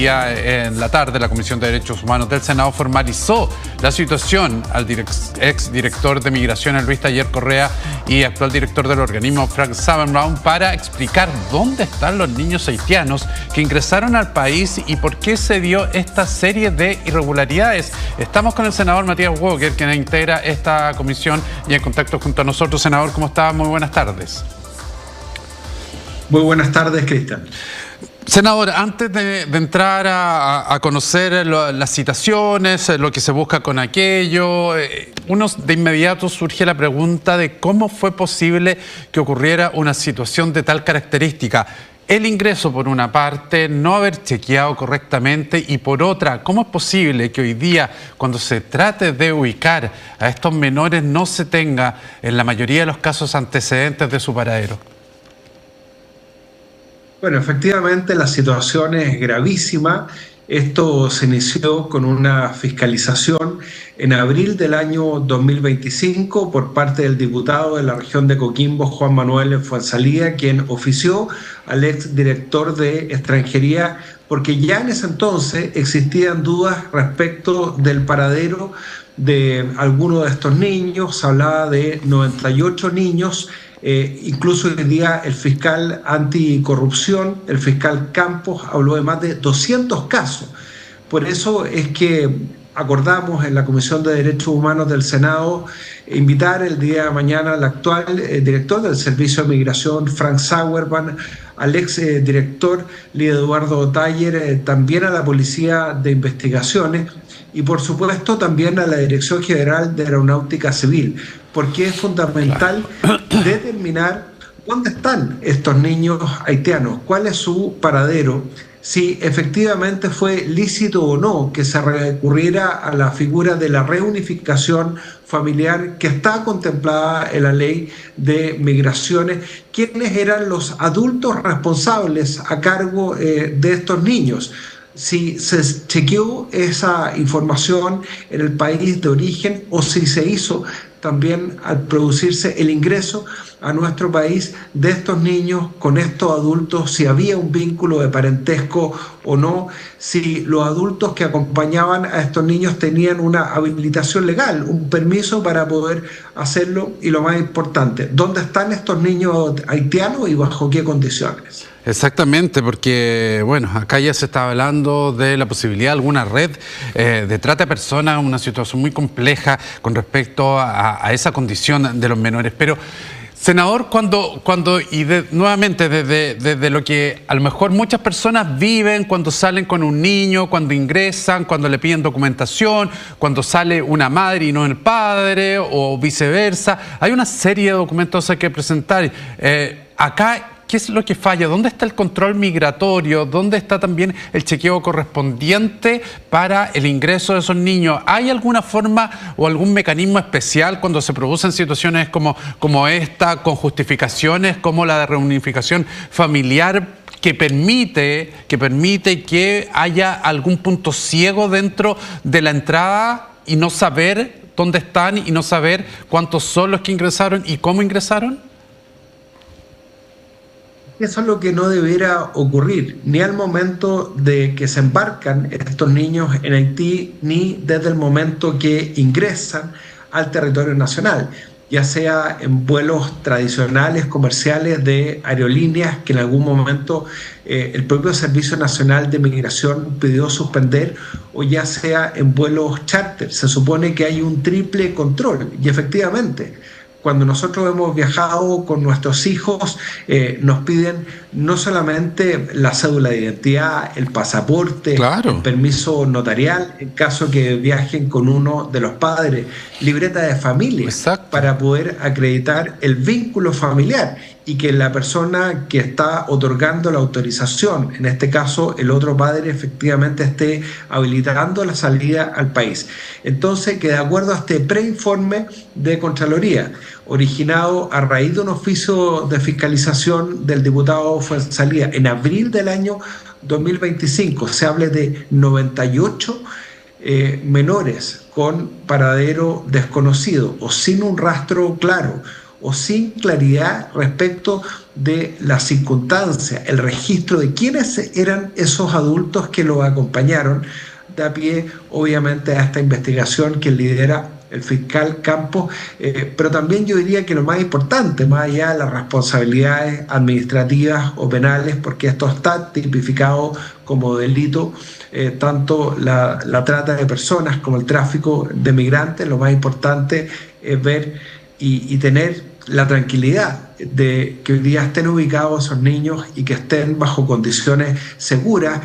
En la tarde, la Comisión de Derechos Humanos del Senado formalizó la situación al exdirector de Migración, Luis Taller Correa, y actual director del organismo, Frank Sabenbaum, para explicar dónde están los niños haitianos que ingresaron al país y por qué se dio esta serie de irregularidades. Estamos con el senador Matías Walker, quien integra esta comisión y en contacto junto a nosotros. Senador, ¿cómo está? Muy buenas tardes. Muy buenas tardes, Cristian. Senador, antes de entrar a conocer las citaciones, lo que se busca con aquello, de inmediato surge la pregunta de cómo fue posible que ocurriera una situación de tal característica. El ingreso, por una parte, no haber chequeado correctamente, y por otra, ¿cómo es posible que hoy día, cuando se trate de ubicar a estos menores, no se tenga, en la mayoría de los casos, antecedentes de su paradero? Bueno, efectivamente la situación es gravísima. Esto se inició con una fiscalización en abril del año 2025 por parte del diputado de la región de Coquimbo, Juan Manuel Fuenzalía, quien ofició al exdirector de Extranjería porque ya en ese entonces existían dudas respecto del paradero de algunos de estos niños. Se hablaba de 98 niños. Incluso hoy día el fiscal anticorrupción, el fiscal Campos, habló de más de 200 casos. Por eso es que acordamos en la Comisión de Derechos Humanos del Senado invitar el día de mañana al actual director del Servicio de Migración, Frank Sabenbaum, al ex director Luis Eduardo Taller, también a la Policía de Investigaciones y por supuesto también a la Dirección General de Aeronáutica Civil, porque es fundamental determinar dónde están estos niños haitianos, cuál es su paradero, si efectivamente fue lícito o no que se recurriera a la figura de la reunificación familiar que está contemplada en la ley de migraciones, quiénes eran los adultos responsables a cargo de estos niños. Si se chequeó esa información en el país de origen o si se hizo también al producirse el ingreso a nuestro país de estos niños con estos adultos, si había un vínculo de parentesco o no, si los adultos que acompañaban a estos niños tenían una habilitación legal, un permiso para poder hacerlo, y lo más importante, ¿dónde están estos niños haitianos y bajo qué condiciones? Exactamente, porque bueno, acá ya se está hablando de la posibilidad de alguna red de trata de personas, una situación muy compleja con respecto a esa condición de los menores. Pero, senador, nuevamente desde lo que a lo mejor muchas personas viven cuando salen con un niño, cuando ingresan, cuando le piden documentación, cuando sale una madre y no el padre, o viceversa, hay una serie de documentos que hay que presentar. Acá, ¿qué es lo que falla? ¿Dónde está el control migratorio? ¿Dónde está también el chequeo correspondiente para el ingreso de esos niños? ¿Hay alguna forma o algún mecanismo especial cuando se producen situaciones como esta, con justificaciones como la de reunificación familiar, que permite que haya algún punto ciego dentro de la entrada y no saber dónde están y no saber cuántos son los que ingresaron y cómo ingresaron? Eso es lo que no debiera ocurrir, ni al momento de que se embarcan estos niños en Haití, ni desde el momento que ingresan al territorio nacional, ya sea en vuelos tradicionales, comerciales de aerolíneas, que en algún momento el propio Servicio Nacional de Migración pidió suspender, o ya sea en vuelos charter. Se supone que hay un triple control, y efectivamente, cuando nosotros hemos viajado con nuestros hijos, nos piden no solamente la cédula de identidad, el pasaporte, claro, el permiso notarial, en caso que viajen con uno de los padres, libreta de familia. Exacto. Para poder acreditar el vínculo familiar y que la persona que está otorgando la autorización, en este caso el otro padre, efectivamente esté habilitando la salida al país. Entonces, que de acuerdo a este preinforme de Contraloría, originado a raíz de un oficio de fiscalización del diputado Fuenzalía en abril del año 2025, se hable de 98 menores con paradero desconocido o sin un rastro claro, o sin claridad respecto de las circunstancias, el registro de quiénes eran esos adultos que lo acompañaron, da pie obviamente a esta investigación que lidera el fiscal Campos, pero también yo diría que lo más importante, más allá de las responsabilidades administrativas o penales, porque esto está tipificado como delito, tanto la trata de personas como el tráfico de migrantes, lo más importante es ver y tener la tranquilidad de que hoy día estén ubicados esos niños y que estén bajo condiciones seguras.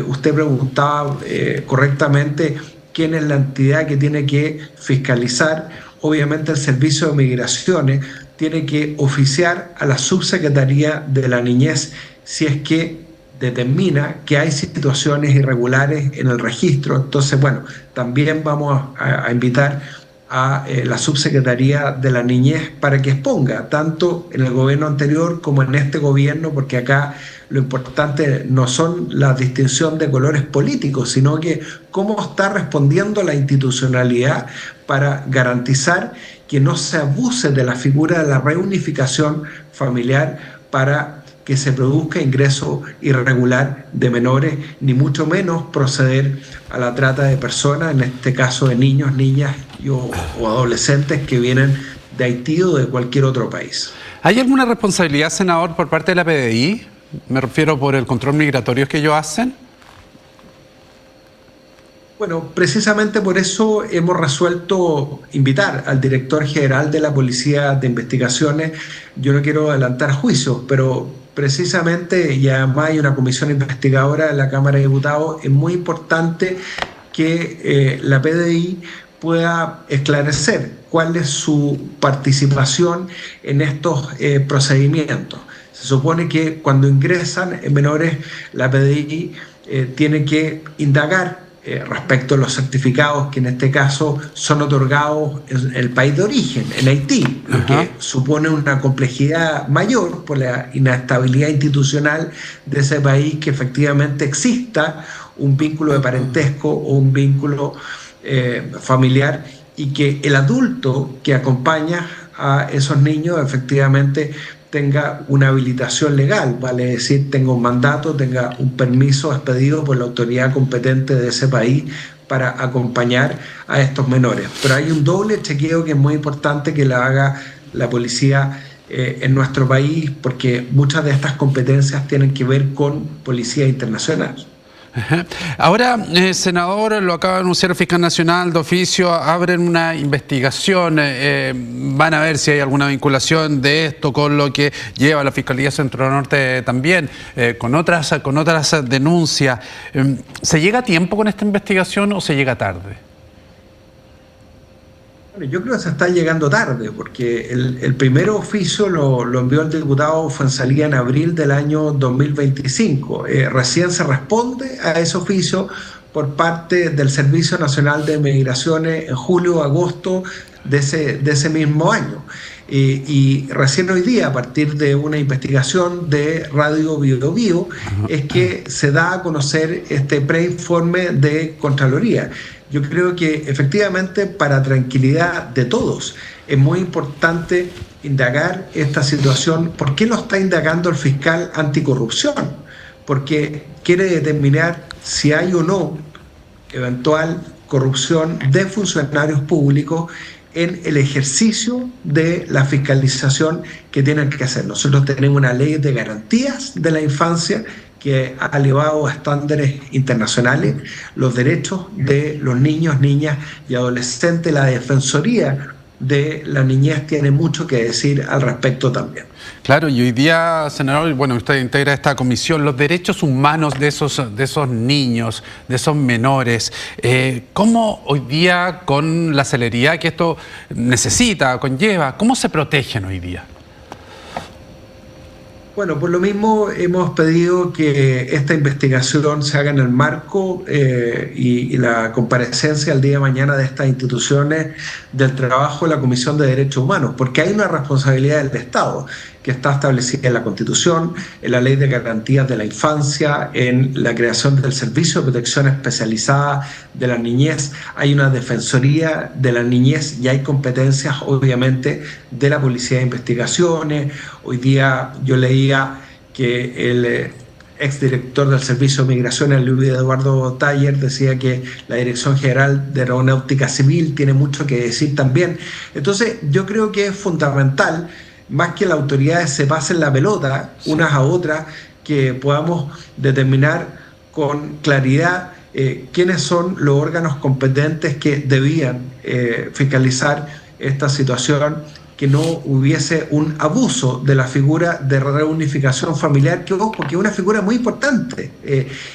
Usted preguntaba correctamente quién es la entidad que tiene que fiscalizar. Obviamente el Servicio de Migraciones tiene que oficiar a la Subsecretaría de la Niñez si es que determina que hay situaciones irregulares en el registro. Entonces, bueno, también vamos a invitar a la Subsecretaría de la Niñez para que exponga, tanto en el gobierno anterior como en este gobierno, porque acá lo importante no son la distinción de colores políticos, sino que cómo está respondiendo la institucionalidad para garantizar que no se abuse de la figura de la reunificación familiar para que se produzca ingreso irregular de menores, ni mucho menos proceder a la trata de personas, en este caso de niños, niñas o adolescentes que vienen de Haití o de cualquier otro país. ¿Hay alguna responsabilidad, senador, por parte de la PDI? Me refiero por el control migratorio que ellos hacen. Bueno, precisamente por eso hemos resuelto invitar al director general de la Policía de Investigaciones. Yo no quiero adelantar juicios, pero precisamente, y además hay una comisión investigadora en la Cámara de Diputados, es muy importante que la PDI pueda esclarecer cuál es su participación en estos procedimientos. Se supone que cuando ingresan menores, la PDI tiene que indagar respecto a los certificados que en este caso son otorgados en el país de origen, en Haití, lo que supone una complejidad mayor por la inestabilidad institucional de ese país, que efectivamente exista un vínculo de parentesco o un vínculo familiar, y que el adulto que acompaña a esos niños efectivamente tenga una habilitación legal, vale decir, tenga un mandato, tenga un permiso expedido por la autoridad competente de ese país para acompañar a estos menores. Pero hay un doble chequeo que es muy importante que la haga la policía en nuestro país, porque muchas de estas competencias tienen que ver con policía internacional. Ahora, senador, lo acaba de anunciar el fiscal nacional de oficio, abren una investigación, van a ver si hay alguna vinculación de esto con lo que lleva la Fiscalía Centro Norte también, con otras denuncias. ¿Se llega a tiempo con esta investigación o se llega tarde? Yo creo que se está llegando tarde, porque el primer oficio lo envió el diputado Fuenzalía en abril del año 2025. Recién se responde a ese oficio por parte del Servicio Nacional de Migraciones en julio o agosto de ese mismo año. Y recién hoy día, a partir de una investigación de Radio Bio Bio, es que se da a conocer este preinforme de Contraloría. Yo creo que efectivamente, para tranquilidad de todos, es muy importante indagar esta situación. ¿Por qué lo está indagando el fiscal anticorrupción? Porque quiere determinar si hay o no eventual corrupción de funcionarios públicos en el ejercicio de la fiscalización que tienen que hacer. Nosotros tenemos una ley de garantías de la infancia que ha elevado a estándares internacionales los derechos de los niños, niñas y adolescentes. La Defensoría de la Niñez tiene mucho que decir al respecto también. Claro, y hoy día, senador, bueno, usted integra esta comisión, los derechos humanos de esos niños, de esos menores, ¿cómo hoy día, con la celeridad que esto necesita, conlleva, cómo se protegen hoy día? Bueno, por lo mismo hemos pedido que esta investigación se haga en el marco y la comparecencia el día de mañana de estas instituciones del trabajo de la Comisión de Derechos Humanos, porque hay una responsabilidad del Estado. que está establecida en la Constitución, en la Ley de Garantías de la Infancia, en la creación del Servicio de Protección Especializada de la Niñez. Hay una Defensoría de la Niñez y hay competencias, obviamente, de la Policía de Investigaciones. Hoy día yo leía que el exdirector del Servicio de Migraciones, Luis Eduardo Taller, decía que la Dirección General de Aeronáutica Civil tiene mucho que decir también. Entonces, yo creo que es fundamental, más que las autoridades se pasen la pelota unas a otras, que podamos determinar con claridad quiénes son los órganos competentes que debían fiscalizar esta situación, que no hubiese un abuso de la figura de reunificación familiar, que ojo, que es una figura muy importante.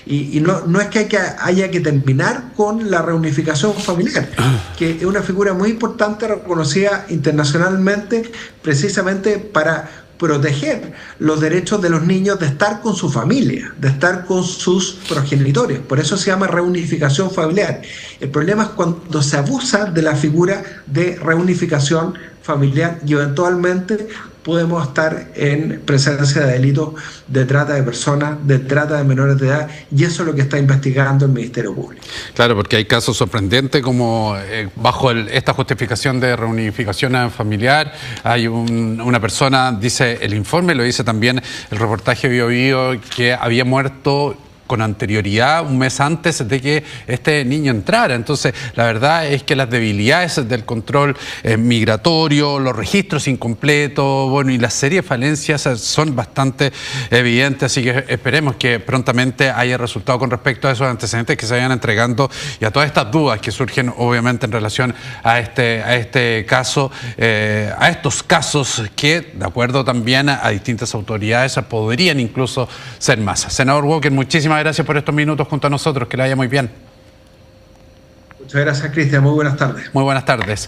Y no es que haya que terminar con la reunificación familiar, que es una figura muy importante, reconocida internacionalmente, precisamente para proteger los derechos de los niños de estar con su familia, de estar con sus progenitores. Por eso se llama reunificación familiar. El problema es cuando se abusa de la figura de reunificación familiar y eventualmente podemos estar en presencia de delitos de trata de personas, de trata de menores de edad, y eso es lo que está investigando el Ministerio Público. Claro, porque hay casos sorprendentes como bajo esta justificación de reunificación familiar, hay una persona, dice el informe, lo dice también el reportaje Bio Bio, que había muerto con anterioridad, un mes antes de que este niño entrara. Entonces, la verdad es que las debilidades del control migratorio, los registros incompletos, bueno, y la serie de falencias son bastante evidentes, así que esperemos que prontamente haya resultado con respecto a esos antecedentes que se vayan entregando y a todas estas dudas que surgen, obviamente, en relación a este caso, a estos casos que, de acuerdo también a distintas autoridades, podrían incluso ser más. Senador Walker, muchísimas gracias por estos minutos junto a nosotros, que le vaya muy bien. Muchas gracias, Cristian. Muy buenas tardes. Muy buenas tardes.